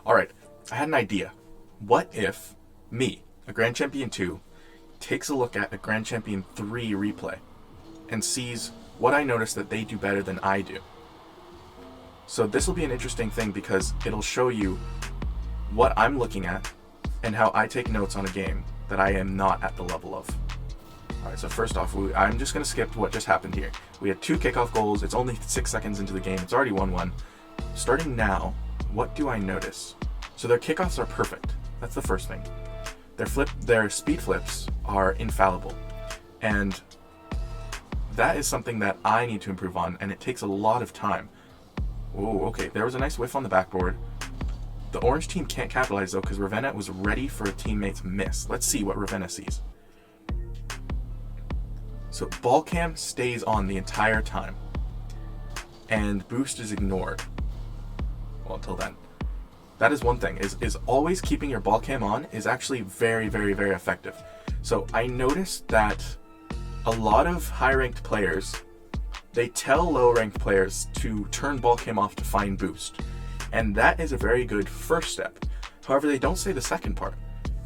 All right, I had an idea. What if me, a Grand Champion 2, takes a look at a Grand Champion 3 replay and sees what I notice that they do better than I do? So this will be an interesting thing because it'll show you what I'm looking at and how I take notes on a game that I am not at the level of. Alright, so first off, I'm just going to skip what just happened here. We had 2 kickoff goals. It's only 6 seconds into the game. It's already 1-1. Starting now, what do I notice? So their kickoffs are perfect. That's the first thing. Their speed flips are infallible. And that is something that I need to improve on, and it takes a lot of time. Oh, okay, there was a nice whiff on the backboard. The orange team can't capitalize though because Ravenna was ready for a teammate's miss. Let's see what Ravenna sees. So ball cam stays on the entire time and boost is ignored. Well, until then. That is one thing, is always keeping your ball cam on is actually very, very, very effective. So I noticed that a lot of high-ranked players, they tell low-ranked players to turn ball cam off to find boost. And that is a very good first step. However, they don't say the second part.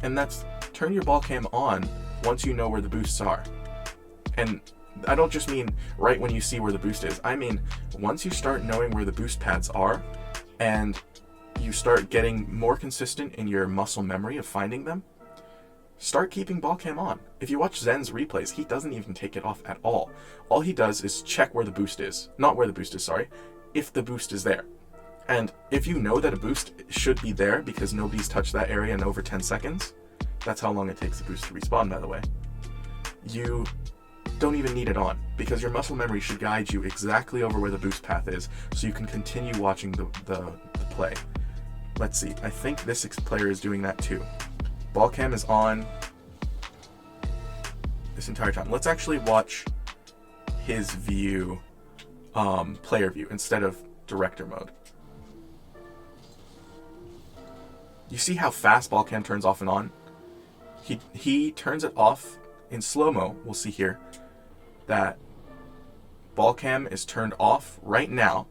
And that's turn your ball cam on once you know where the boosts are. And I don't just mean right when you see where the boost is. I mean, once you start knowing where the boost pads are and you start getting more consistent in your muscle memory of finding them, start keeping ball cam on. If you watch Zen's replays, he doesn't even take it off at all. All he does is check where the boost is. Not where the boost is, sorry. If the boost is there. And if you know that a boost should be there because nobody's touched that area in over 10 seconds, that's how long it takes the boost to respawn, by the way, you don't even need it on because your muscle memory should guide you exactly over where the boost path is so you can continue watching the play. Let's see. I think this player is doing that too. Ball cam is on this entire time. Let's actually watch his view, player view, instead of director mode. You see how fast ball cam turns off and on? He turns it off in slow-mo. We'll see here that ball cam is turned off right now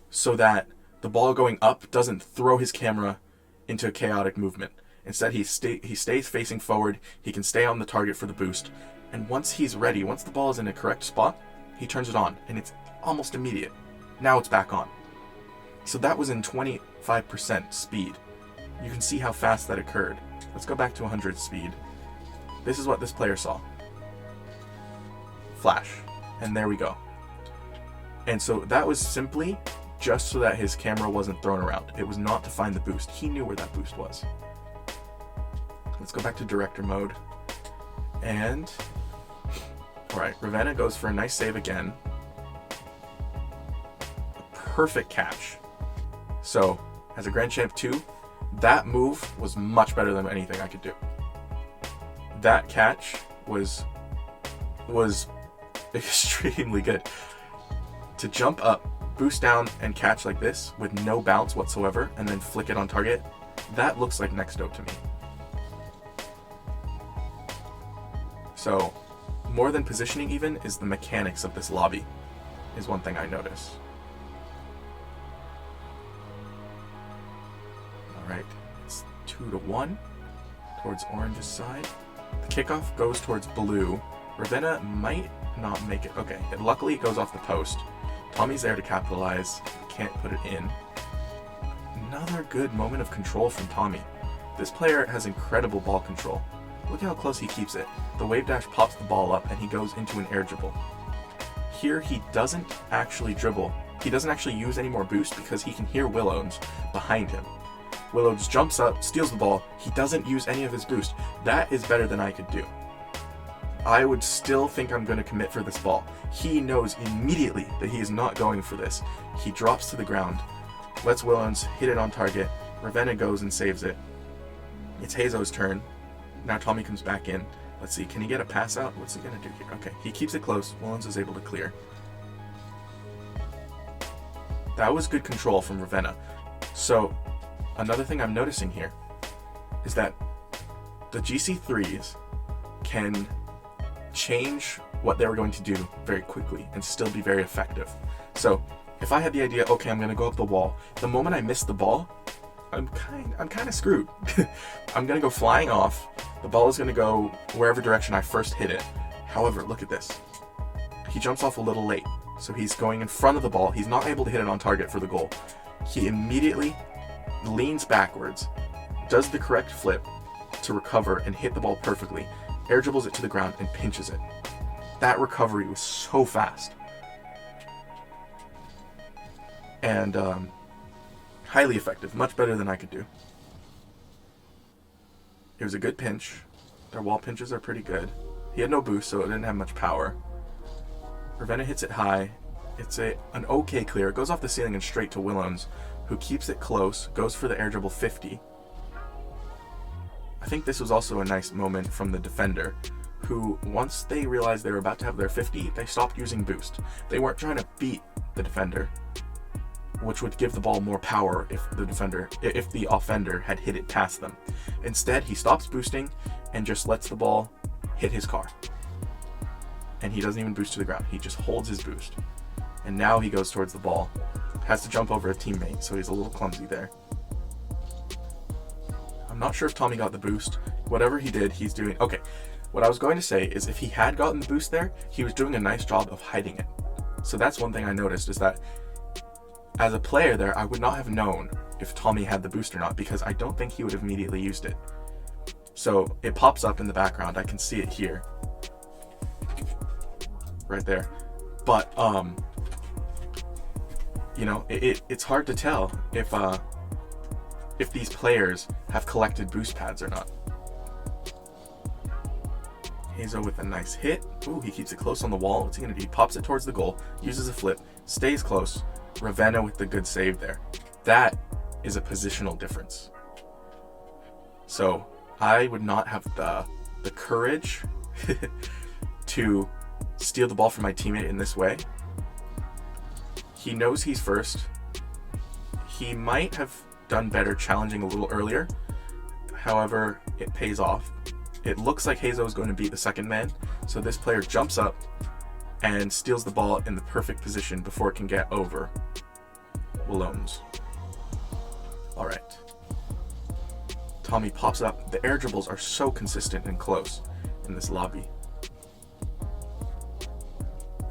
so that the ball going up doesn't throw his camera into a chaotic movement. Instead, he stays facing forward. He can stay on the target for the boost. And once he's ready, once the ball is in a correct spot, he turns it on. And it's almost immediate. Now it's back on. So that was in 25% speed. You can see how fast that occurred. Let's go back to 100 speed. This is what this player saw. Flash. And there we go. And so that was simply just so that his camera wasn't thrown around. It was not to find the boost. He knew where that boost was. Let's go back to director mode. And alright, Ravenna goes for a nice save again. A perfect catch. So, as a Grand Champ 2, that move was much better than anything I could do. That catch was extremely good. To jump up, boost down, and catch like this with no bounce whatsoever, and then flick it on target, that looks like next dope to me. So, more than positioning even is the mechanics of this lobby, is one thing I notice. Alright, it's 2-1 towards orange's side. The kickoff goes towards blue. Ravenna might not make it. Okay, luckily it goes off the post. Tommy's there to capitalize. Can't put it in. Another good moment of control from Tommy. This player has incredible ball control. Look how close he keeps it. The wave dash pops the ball up and he goes into an air dribble. Here he doesn't actually dribble. He doesn't actually use any more boost because he can hear Willows behind him. Willows jumps up, steals the ball. He doesn't use any of his boost. That is better than I could do. I would still think I'm going to commit for this ball. He knows immediately that he is not going for this. He drops to the ground, lets Willows hit it on target. Ravenna goes and saves it. It's Hazo's turn. Now Tommy comes back in. Let's see, can he get a pass out? What's he going to do here? Okay, he keeps it close. Willows is able to clear. That was good control from Ravenna. So, another thing I'm noticing here is that the GC3s can change what they were going to do very quickly and still be very effective. So if I had the idea, okay, I'm going to go up the wall, the moment I miss the ball, I'm kind of screwed. I'm gonna go flying off. The ball is gonna go wherever direction I first hit it. However, look at this. He jumps off a little late, so he's going in front of the ball. He's not able to hit it on target for the goal. He immediately leans backwards, does the correct flip to recover and hit the ball perfectly, air dribbles it to the ground and pinches it. That recovery was so fast. And highly effective, much better than I could do. It was a good pinch. Their wall pinches are pretty good. He had no boost, so it didn't have much power. Ravenna hits it high. It's an okay clear. It goes off the ceiling and straight to Willows, who keeps it close, goes for the air dribble 50. I think this was also a nice moment from the defender, who, once they realized they were about to have their 50, they stopped using boost. They weren't trying to beat the defender, which would give the ball more power if the offender had hit it past them. Instead, he stops boosting and just lets the ball hit his car. And he doesn't even boost to the ground. He just holds his boost. And now he goes towards the ball. Has to jump over a teammate, so he's a little clumsy there. I'm not sure if Tommy got the boost. Whatever he did, he's doing... Okay, what I was going to say is if he had gotten the boost there, he was doing a nice job of hiding it. So that's one thing I noticed, is that as a player there, I would not have known if Tommy had the boost or not, because I don't think he would have immediately used it. So it pops up in the background. I can see it here. Right there. But, you know, it's hard to tell if these players have collected boost pads or not. Hazo with a nice hit. Ooh, he keeps it close on the wall. What's he gonna do? He pops it towards the goal, uses a flip, stays close. Ravenna with the good save there. That is a positional difference. So I would not have the courage to steal the ball from my teammate in this way. He knows he's first. He might have done better challenging a little earlier. However, it pays off. It looks like Hazo is going to beat the second man, so this player jumps up and steals the ball in the perfect position before it can get over Willows. Alright. Tommy pops up. The air dribbles are so consistent and close in this lobby.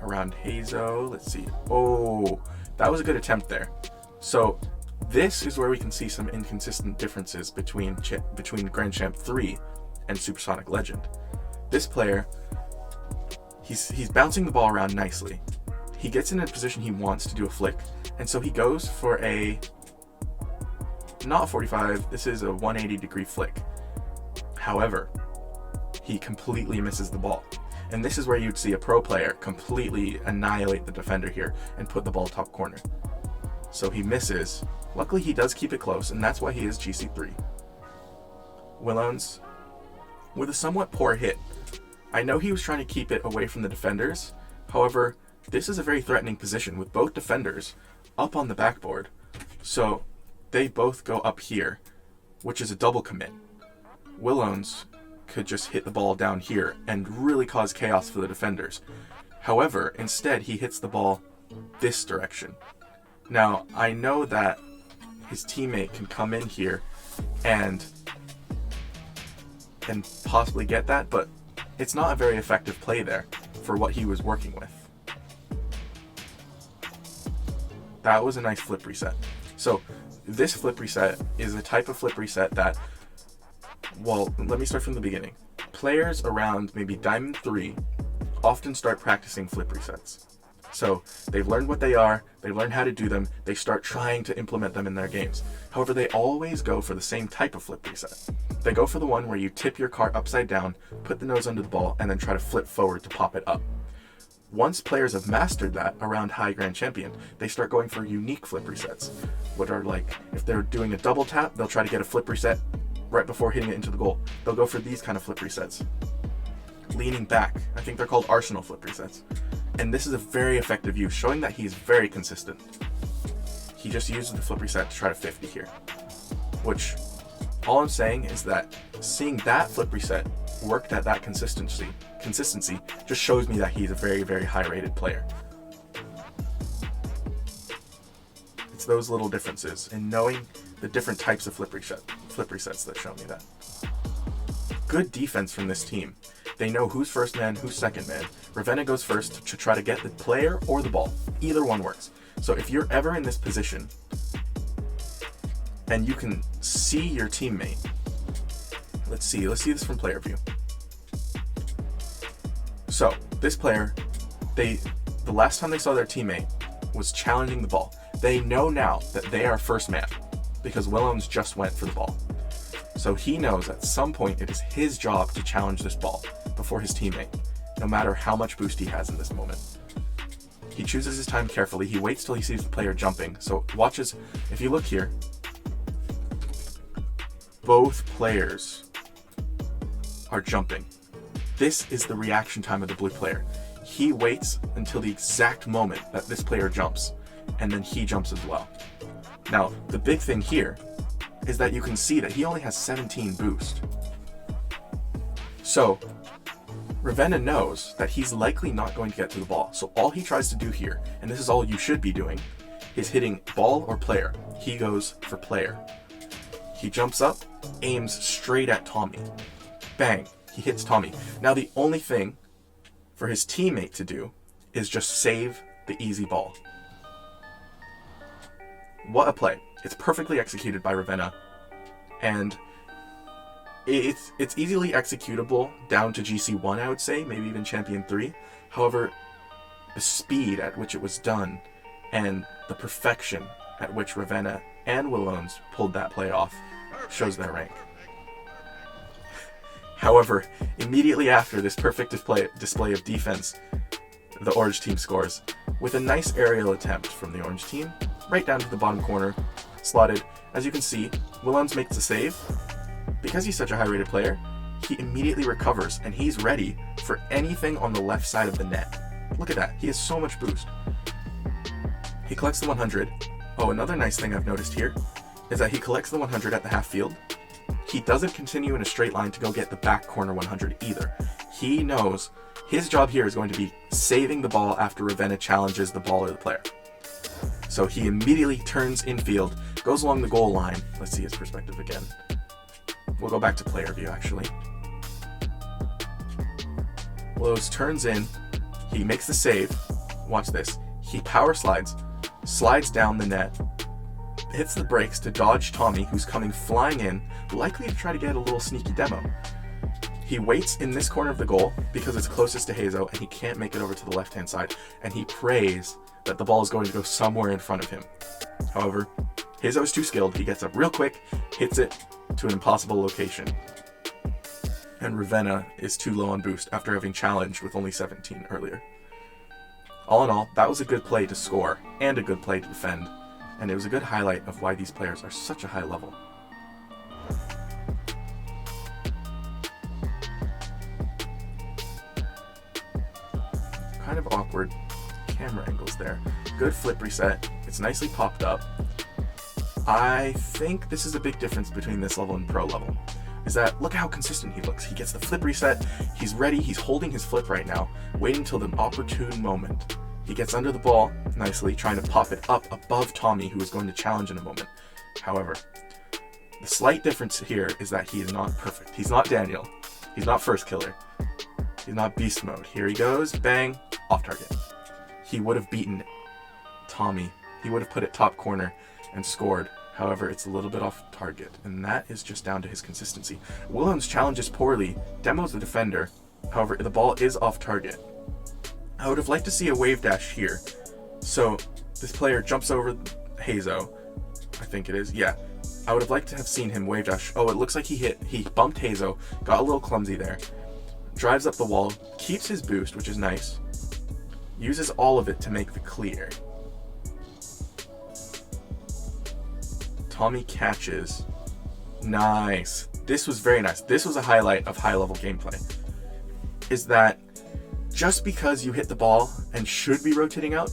Around Hazo, let's see. Oh, that was a good attempt there. So this is where we can see some inconsistent differences between Grand Champ 3 and Supersonic Legend. This player, he's bouncing the ball around nicely. He gets in a position he wants to do a flick, and so he goes for a, not a 45, this is a 180 degree flick. However, he completely misses the ball. And this is where you'd see a pro player completely annihilate the defender here and put the ball top corner. So he misses. Luckily he does keep it close, and that's why he is GC3. Willows with a somewhat poor hit. I know he was trying to keep it away from the defenders. However, this is a very threatening position with both defenders up on the backboard. So they both go up here, which is a double commit. Willows could just hit the ball down here and really cause chaos for the defenders. However, instead he hits the ball this direction. Now, I know that his teammate can come in here and possibly get that, but it's not a very effective play there for what he was working with. That was a nice flip reset. So this flip reset is a type of flip reset that, well, let me start from the beginning. Players around maybe Diamond 3 often start practicing flip resets. So they've learned what they are, they learn how to do them, they start trying to implement them in their games. However, they always go for the same type of flip reset. They go for the one where you tip your car upside down, put the nose under the ball, and then try to flip forward to pop it up. Once players have mastered that around High Grand Champion, they start going for unique flip resets. What are like, if they're doing a double tap, they'll try to get a flip reset right before hitting it into the goal. They'll go for these kind of flip resets. Leaning back, I think they're called Arsenal flip resets. And this is a very effective use, showing that he's very consistent. He just uses the flip reset to try to 50 here. Which, all I'm saying is that seeing that flip reset worked at that consistency just shows me that he's a very, very high rated player. It's those little differences, and knowing the different types of flip resets that show me that. Good defense from this team. They know who's first man, who's second man. Ravenna goes first to try to get the player or the ball. Either one works. So if you're ever in this position and you can see your teammate, let's see this from player view. So this player, the last time they saw their teammate was challenging the ball. They know now that they are first man because Willems just went for the ball. So he knows at some point it is his job to challenge this ball before his teammate, no matter how much boost he has in this moment. He chooses his time carefully. He waits till he sees the player jumping. So watches, if you look here, both players are jumping. This is the reaction time of the blue player. He waits until the exact moment that this player jumps, and then he jumps as well. Now, the big thing here is that you can see that he only has 17 boost. So, Ravenna knows that he's likely not going to get to the ball. So all he tries to do here, and this is all you should be doing, is hitting ball or player. He goes for player. He jumps up, aims straight at Tommy. Bang, he hits Tommy. Now the only thing for his teammate to do is just save the easy ball. What a play. It's perfectly executed by Ravenna, and it's easily executable down to GC1, I would say, maybe even Champion 3. However, the speed at which it was done and the perfection at which Ravenna and Willones pulled that play off shows their rank. However, immediately after this perfect display of defense, the orange team scores with a nice aerial attempt from the orange team, right down to the bottom corner, slotted. As you can see, Willems makes the save. Because he's such a high-rated player, he immediately recovers, and he's ready for anything on the left side of the net. Look at that. He has so much boost. He collects the 100. Oh, another nice thing I've noticed here is that he collects the 100 at the half field. He doesn't continue in a straight line to go get the back corner 100 either. He knows his job here is going to be saving the ball after Ravenna challenges the ball or the player. So he immediately turns infield, goes along the goal line. Let's see his perspective again. We'll go back to player view, actually. Willows turns in. He makes the save. Watch this. He power slides down the net, hits the brakes to dodge Tommy, who's coming flying in, likely to try to get a little sneaky demo. He waits in this corner of the goal because it's closest to Hazo, and he can't make it over to the left-hand side, and he prays that the ball is going to go somewhere in front of him. However, Hazo is too skilled. He gets up real quick, hits it to an impossible location. And Ravenna is too low on boost after having challenged with only 17 earlier. All in all, that was a good play to score and a good play to defend, and it was a good highlight of why these players are such a high level. Kind of awkward camera angles there. Good flip reset. It's nicely popped up. I think this is a big difference between this level and pro level, is that look how consistent he looks. He gets the flip reset, he's ready, he's holding his flip right now, waiting till the opportune moment. He gets under the ball nicely, trying to pop it up above Tommy, who is going to challenge in a moment. However, the slight difference here is that he is not perfect. He's not Daniel. He's not first killer. He's not beast mode. Here he goes, bang, off target. He would have beaten Tommy. He would have put it top corner and scored. However, it's a little bit off target, and that is just down to his consistency. Willems challenges poorly, demos the defender. However, the ball is off target. I would have liked to see a wave dash here. So this player jumps over Hazo, I think it is. Yeah, I would have liked to have seen him wave dash. Oh, it looks like he bumped Hazo, got a little clumsy there, drives up the wall, keeps his boost, which is nice, uses all of it to make the clear. Tommy catches. Nice. This was very nice. This was a highlight of high-level gameplay. Is that just because you hit the ball and should be rotating out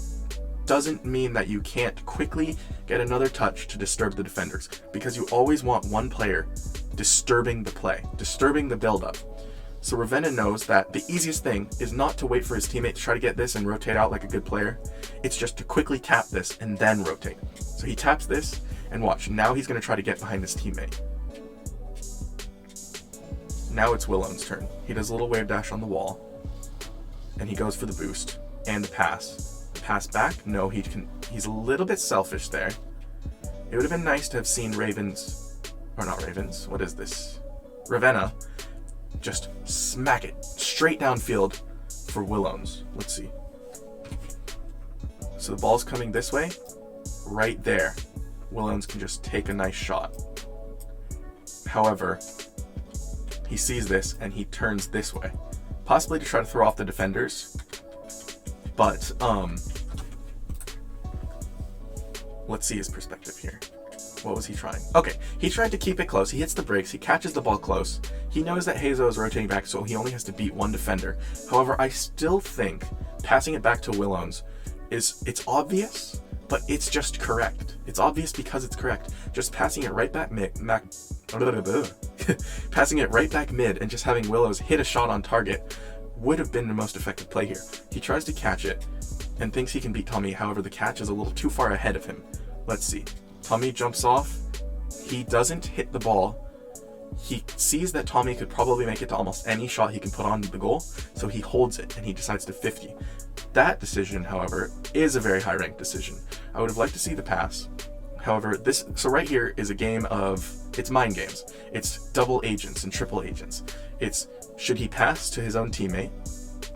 doesn't mean that you can't quickly get another touch to disturb the defenders, because you always want one player disturbing the play, disturbing the build-up. So Ravenna knows that the easiest thing is not to wait for his teammate to try to get this and rotate out like a good player. It's just to quickly tap this and then rotate. So he taps this, And watch, now he's going to try to get behind his teammate. Now it's Willow's turn. He does a little wave dash on the wall, and he goes for the boost and the pass. Pass back? No, he's a little bit selfish there. It would have been nice to have seen what is this? Ravenna just smack it straight downfield for Willow's. Let's see. So the ball's coming this way, right there. Willow's can just take a nice shot. However, he sees this and he turns this way, possibly to try to throw off the defenders. But let's see his perspective here. What was he trying? Okay, he tried to keep it close. He hits the brakes. He catches the ball close. He knows that Hazo is rotating back, so he only has to beat one defender. However, I still think passing it back to Willow's it's obvious, but it's just correct. It's obvious because it's correct. Just passing it right back mid, passing it right back mid and just having Willow's hit a shot on target would have been the most effective play here. He tries to catch it and thinks he can beat Tommy. However, the catch is a little too far ahead of him. Let's see. Tommy jumps off. He doesn't hit the ball. He sees that Tommy could probably make it to almost any shot he can put on the goal, so he holds it and he decides to 50. That decision, however, is a very high-ranked decision. I would have liked to see the pass. However, so right here is a game of, it's mind games. It's double agents and triple agents. It's, should he pass to his own teammate?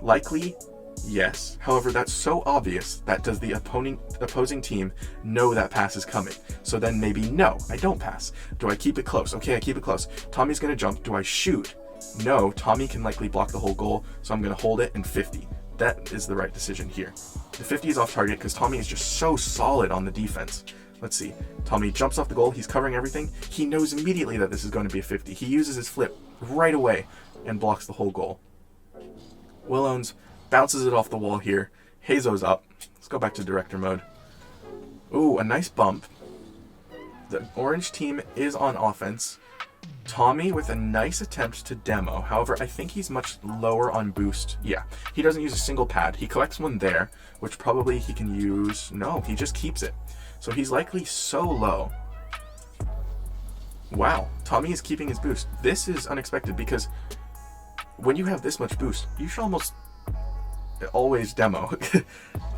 Likely, yes. However, that's so obvious that does the opposing team know that pass is coming? So then maybe no, I don't pass. Do I keep it close? Okay, I keep it close. Tommy's gonna jump. Do I shoot? No, Tommy can likely block the whole goal, so I'm gonna hold it and 50. That is the right decision here. The 50 is off target because Tommy is just so solid on the defense. Let's see. Tommy jumps off the goal. He's covering everything. He knows immediately that this is going to be a 50. He uses his flip right away and blocks the whole goal. Willow's bounces it off the wall here. Hazo's up. Let's go back to director mode. Ooh, a nice bump. The orange team is on offense. Tommy with a nice attempt to demo. However, I think he's much lower on boost. Yeah, he doesn't use a single pad. He collects one there, which probably he can use. No, he just keeps it. So he's likely so low. Wow, Tommy is keeping his boost. This is unexpected because when you have this much boost, you should almost always demo.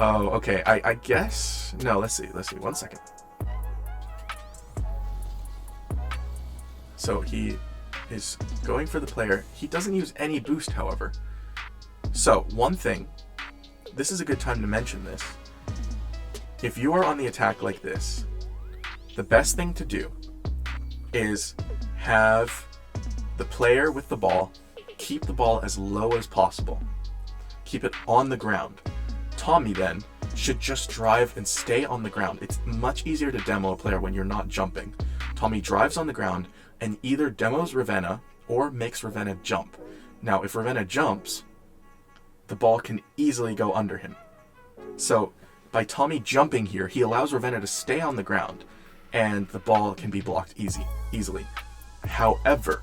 Oh, okay, I guess. No, let's see, 1 second. So he is going for the player. He doesn't use any boost, however. So, one thing, this is a good time to mention this. If you are on the attack like this, the best thing to do is have the player with the ball keep the ball as low as possible. Keep it on the ground. Tommy then should just drive and stay on the ground. It's much easier to demo a player when you're not jumping. Tommy drives on the ground and either demos Ravenna or makes Ravenna jump. Now, if Ravenna jumps, the ball can easily go under him. So, by Tommy jumping here, he allows Ravenna to stay on the ground, and the ball can be blocked easily. However,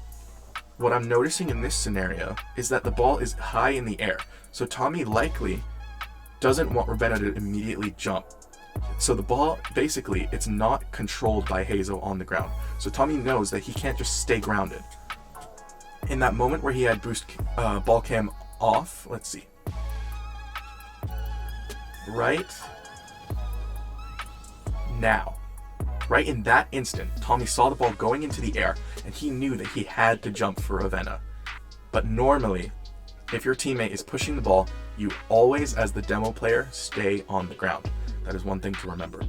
what I'm noticing in this scenario is that the ball is high in the air, so Tommy likely doesn't want Ravenna to immediately jump. So the ball, basically, it's not controlled by Hazo on the ground. So Tommy knows that he can't just stay grounded. In that moment where he had boost ball cam off, let's see. Right now, right in that instant, Tommy saw the ball going into the air and he knew that he had to jump for Ravenna. But normally, if your teammate is pushing the ball, you always, as the demo player, stay on the ground. That is one thing to remember.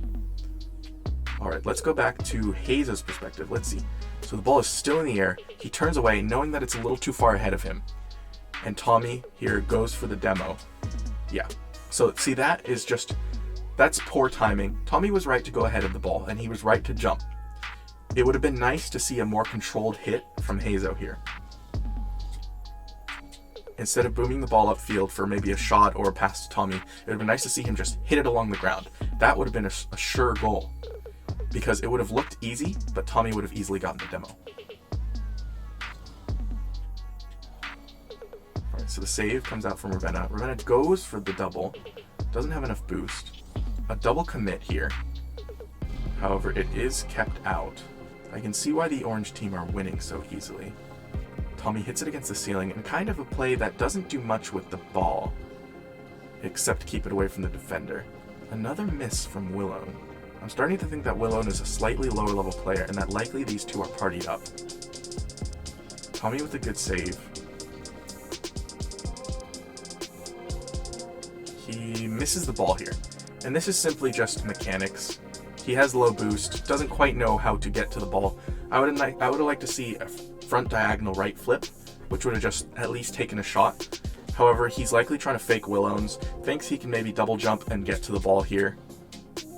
All right, let's go back to Hazo's perspective. Let's see. So the ball is still in the air. He turns away, knowing that it's a little too far ahead of him. And Tommy here goes for the demo. Yeah. So see, that's poor timing. Tommy was right to go ahead of the ball, and he was right to jump. It would have been nice to see a more controlled hit from Hazo here. Instead of booming the ball upfield for maybe a shot or a pass to Tommy, it would have been nice to see him just hit it along the ground. That would have been a sure goal, because it would have looked easy, but Tommy would have easily gotten the demo. Alright, so the save comes out from Ravenna. Ravenna goes for the double, doesn't have enough boost. A double commit here. However, it is kept out. I can see why the orange team are winning so easily. Tommy hits it against the ceiling in kind of a play that doesn't do much with the ball, except keep it away from the defender. Another miss from Willone. I'm starting to think that Willone is a slightly lower level player and that likely these two are partied up. Tommy with a good save. He misses the ball here. And this is simply just mechanics. He has low boost, doesn't quite know how to get to the ball. I would have liked to see a front diagonal right flip, which would have just at least taken a shot. However, he's likely trying to fake Willones, thinks he can maybe double jump and get to the ball here,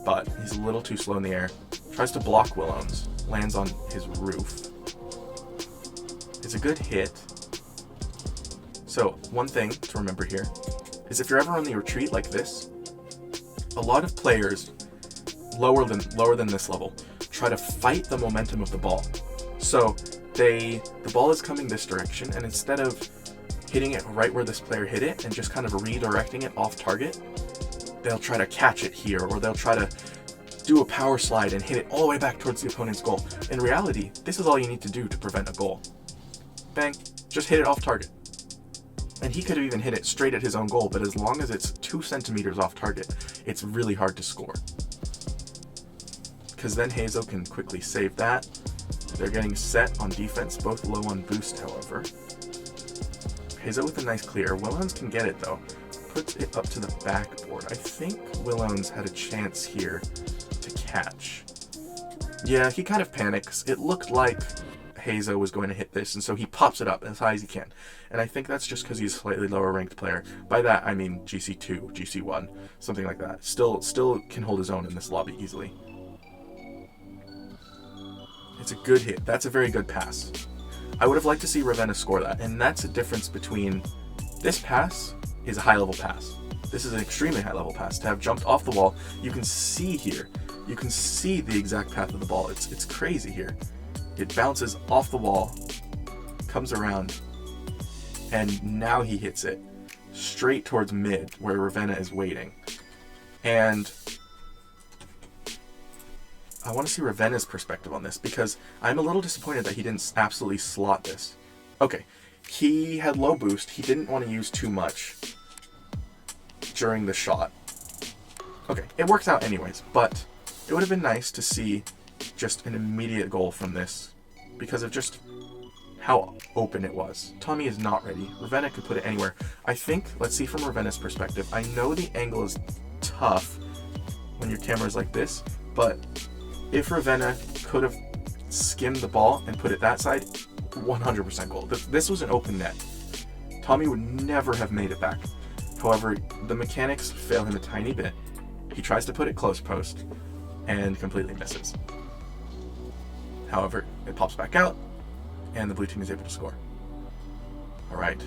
but he's a little too slow in the air. Tries to block Willones, lands on his roof. It's a good hit. So, one thing to remember here is if you're ever on the retreat like this, a lot of players lower than this level try to fight the momentum of the ball. So the ball is coming this direction, and instead of hitting it right where this player hit it and just kind of redirecting it off target, they'll try to catch it here, or they'll try to do a power slide and hit it all the way back towards the opponent's goal. In reality, this is all you need to do to prevent a goal. Bang, just hit it off target. And he could have even hit it straight at his own goal, but as long as it's 2 centimeters off target, it's really hard to score. Because then Hazo can quickly save that. They're getting set on defense, both low on boost, however. Hazo with a nice clear. Willones can get it, though. Puts it up to the backboard. I think Willones had a chance here to catch. Yeah, he kind of panics. It looked like Hazo was going to hit this, and so he pops it up as high as he can. And I think that's just because he's a slightly lower ranked player. By that, I mean GC2, GC1, something like that. Still can hold his own in this lobby easily. It's a good hit. That's a very good pass. I would have liked to see Ravenna score that, and that's a difference between this pass is a high-level pass. This is an extremely high-level pass. To have jumped off the wall, you can see here, you can see the exact path of the ball. It's crazy here. It bounces off the wall, comes around, and now he hits it straight towards mid, where Ravenna is waiting. And I want to see Ravenna's perspective on this, because I'm a little disappointed that he didn't absolutely slot this. Okay, he had low boost. He didn't want to use too much during the shot. Okay, it works out anyways, but it would have been nice to see just an immediate goal from this because of just how open it was. Tommy is not ready. Ravenna could put it anywhere. I think, let's see from Ravenna's perspective. I know the angle is tough when your camera is like this, but if Ravenna could have skimmed the ball and put it that side, 100% goal. This was an open net. Tommy would never have made it back. However, the mechanics fail him a tiny bit. He tries to put it close post and completely misses. However, it pops back out and the blue team is able to score. All right,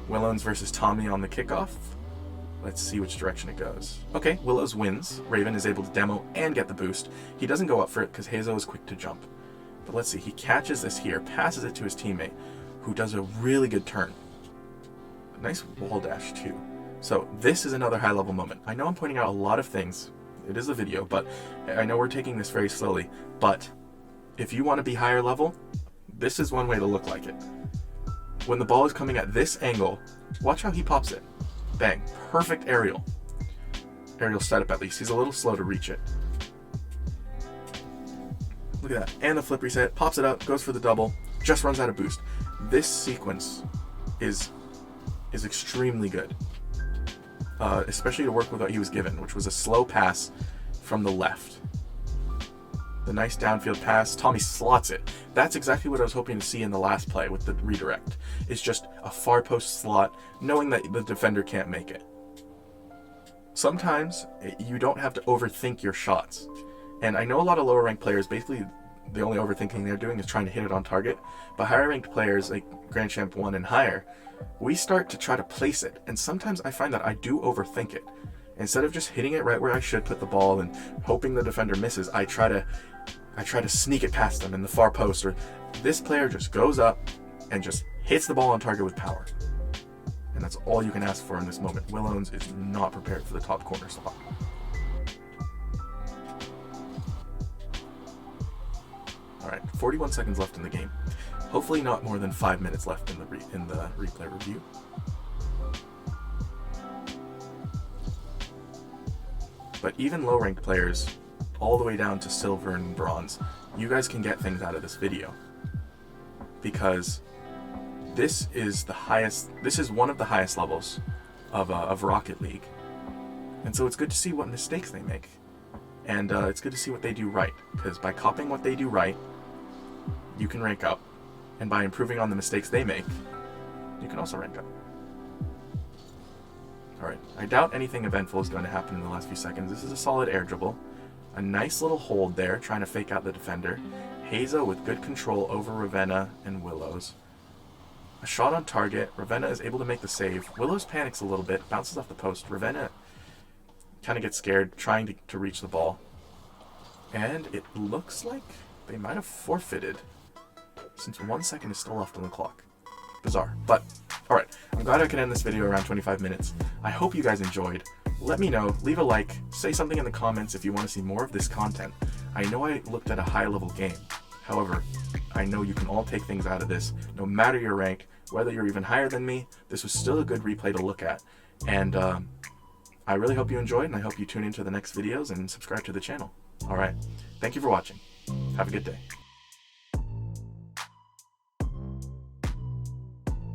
Willones versus Tommy on the kickoff. Let's see which direction it goes. Okay, Willows wins. Raven is able to demo and get the boost. He doesn't go up for it because Hazo is quick to jump. But let's see, he catches this here, passes it to his teammate, who does a really good turn. A nice wall dash too. So this is another high-level moment. I know I'm pointing out a lot of things. It is a video, but I know we're taking this very slowly. But if you want to be higher level, this is one way to look like it. When the ball is coming at this angle, watch how he pops it. Bang. Perfect aerial. Aerial setup at least. He's a little slow to reach it. Look at that. And the flip reset. Pops it up. Goes for the double. Just runs out of boost. This sequence is extremely good. Especially to work with what he was given, which was a slow pass from the left. The nice downfield pass. Tommy slots it. That's exactly what I was hoping to see in the last play with the redirect. It's just a far post slot, knowing that the defender can't make it. Sometimes you don't have to overthink your shots. And I know a lot of lower ranked players, basically the only overthinking they're doing is trying to hit it on target. But higher ranked players like Grand Champ 1 and higher, we start to try to place it. And sometimes I find that I do overthink it. Instead of just hitting it right where I should put the ball and hoping the defender misses, I try to sneak it past them in the far post, or this player just goes up and just hits the ball on target with power. And that's all you can ask for in this moment. Willones is not prepared for the top corner slot. Alright, 41 seconds left in the game. Hopefully not more than 5 minutes left in the replay review. But even low-ranked players, all the way down to silver and bronze, you guys can get things out of this video. Because this is one of the highest levels of Rocket League. And so it's good to see what mistakes they make. And it's good to see what they do right. Because by copying what they do right, you can rank up. And by improving on the mistakes they make, you can also rank up. Alright, I doubt anything eventful is going to happen in the last few seconds. This is a solid air dribble. A nice little hold there, trying to fake out the defender. Haza with good control over Ravenna and Willows. A shot on target. Ravenna is able to make the save. Willows panics a little bit, bounces off the post. Ravenna kind of gets scared, trying to reach the ball. And it looks like they might have forfeited, since 1 second is still left on the clock. Bizarre. But, alright, I'm glad I could end this video around 25 minutes. I hope you guys enjoyed. Let me know, leave a like, say something in the comments if you want to see more of this content. I know I looked at a high-level game. However, I know you can all take things out of this, no matter your rank, whether you're even higher than me. This was still a good replay to look at. And I really hope you enjoyed, and I hope you tune into the next videos and subscribe to the channel. Alright, thank you for watching. Have a good day.